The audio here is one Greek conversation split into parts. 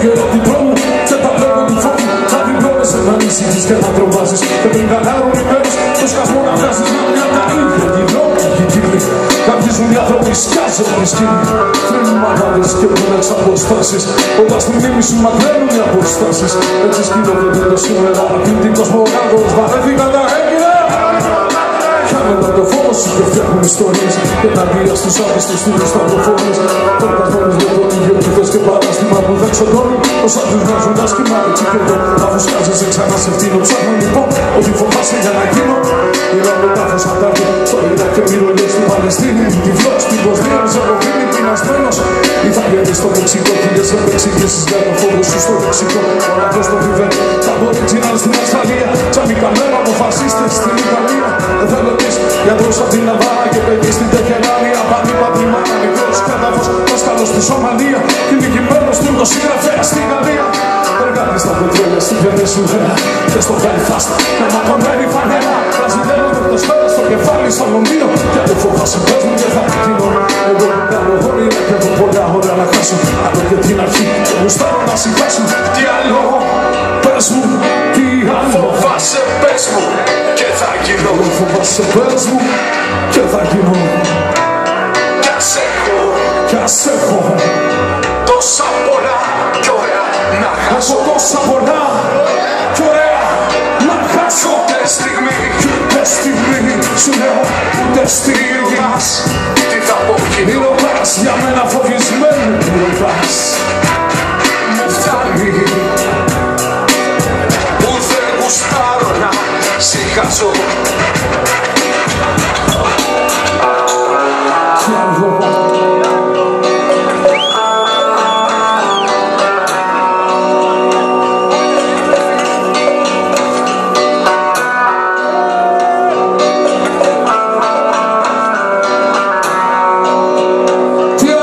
καιρό του τρόμου και τα πλέον του φόνου. Θα την πρόλεσαι να ανησυχείς και να τρομάζεις. Και πριν κανάρουν οι μέρες το σκασμό να βγάζεις μια τα ίδια γυρνώνει η κύκλη. Κάποιοι ζουν οι άνθρωποι σκιάζουν τη σκηνή. Τρέμουν μαγάδες και βρουν εξ αποστάσεις. Όταν στη μνήμη σου μακραίνουν οι αποστάσεις. Έτσι σκύλονται το σήμερα. Απλητικός μογάδος βαρέθηκαν τα έγκυρα. Χάνοντα το φόβο σου και φτιάχνουν ιστορίες. Και τα βία στους άπιστους του σταυροφόρες. Τορκασμένους με τον ίδιο κυθές και παράστημα που δεν ξοντώνουν. Όσα τους βγάζουν τα σκηνά έτσι και εδώ. Αφού σκάζεσαι ξανά σε φτύνω. Ψάχνω λοιπόν ότι φοβάσαι για να γίνω. Μιλάω μετά θα σαντάρει στο Ιράκ και μυρολιές στην Παλαιστίνη. Τυφλός στην Βοσνία, Ζεγοβίνη, πεινασμένος. Ή θα βγαίνει στο Μεξικό και σε εξηγήσεις για το φόβο σου στο Μεξικό. Ο λαός το βιβαίνει, τα Aboriginal στην Αυστραλία. Τσαμικαμένο από φασίστες στην Ιταλία. Εθελοντής, γιατρός από την Αβάνα και παιδί στην Τεχεράνια. Πάνη πατριμάνα, μικρός κάταφος, δάσκαλος στη Σομαλία. Κυνηγημένος τουρκοσυγγραφέας στη Γαλλία. Εργάτης στα πετρέλαια στη Βενεζουέλα και στο Belfast με μακωμένη φανέλα. Βραζιλιάνο τεχνοσφαίρα στο κεφάλι στο Λονδίνο. Και δεν φοβάσαι πες μου και θα πετύνω. Εγώ δεν κάνω όνειρα και έχω πολλά ώρα να χάσω. Από και την αρχή και γουστάρω να συμπάσω. Τι άλλο πες μου, τι άλλο φοβάσαι πες μου και θα γίνω. Φοβάσαι πες μου και θα γίνω. Κι ας έχω, κι ας έχω τόσα πολλά κι ωραία να χάσω. Τόσα πολλά κι ωραία να χάσω. Ούτε στιγμή, ούτε στιγμή σου λέω, ούτε στιγμή μας. Τι θα πω κοινή ρωτάς, για μένα φοβισμένη τι ρωτάς. Μου φτάνει που δεν γουστάρω να συγχάσω. Τι άλλο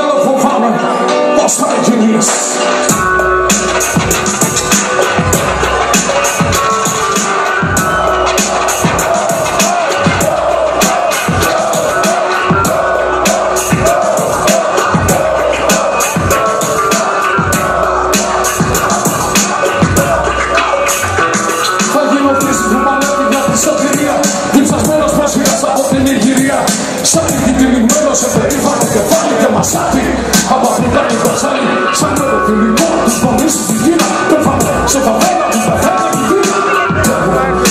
μασάτι, από αφρικάνι κοτσάλι. Σαν μεροκυλικό τους πονείς στη Κίνα. Δεν φάμε σε φαβέλα που πεθαίνει η Κίνα.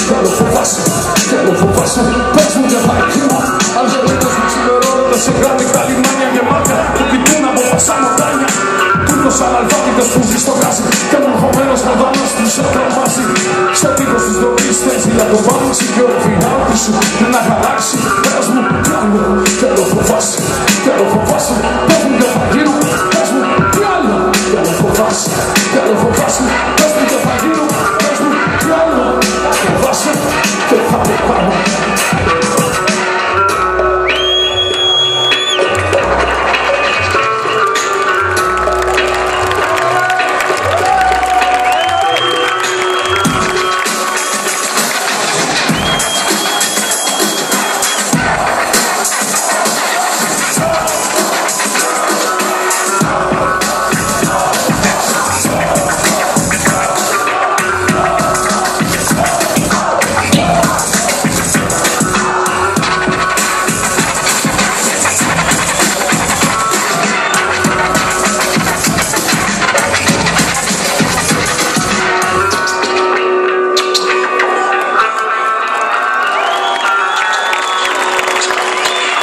Θέλω φοβάσαι, θέλω φοβάσαι. Πες μου και θα εκείνα. Αγγελίτες μου ξημερώνονται σε γράμμικα λιμάνια γεμάτια που κοιτούν από πασά μοντάνια. Τούρκος αναλφάβητες που ζει στο γκάζι και μορφωμένος μοδάνος τους τρομάζει. Στο τείχος της δοκής θέση για το βάμψη και ο φινάτη σου να χαράξει. Πες μου τι άλλο, θέλω φοβάσαι, θέλω φοβάσαι. Πες μου και θα γίνω, πες μου τι άλλο. Θέλω φοβάσαι, θέλω φοβάσαι. Πες μου και θα γίνω, πες μου τι άλλο. Φοβάσαι και θα πεθάνω.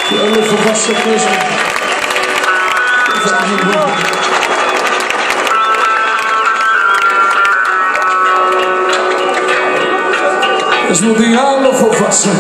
Θέλω φοβάσαι πες μου. Πες μου τι άλλο φοβάσαι.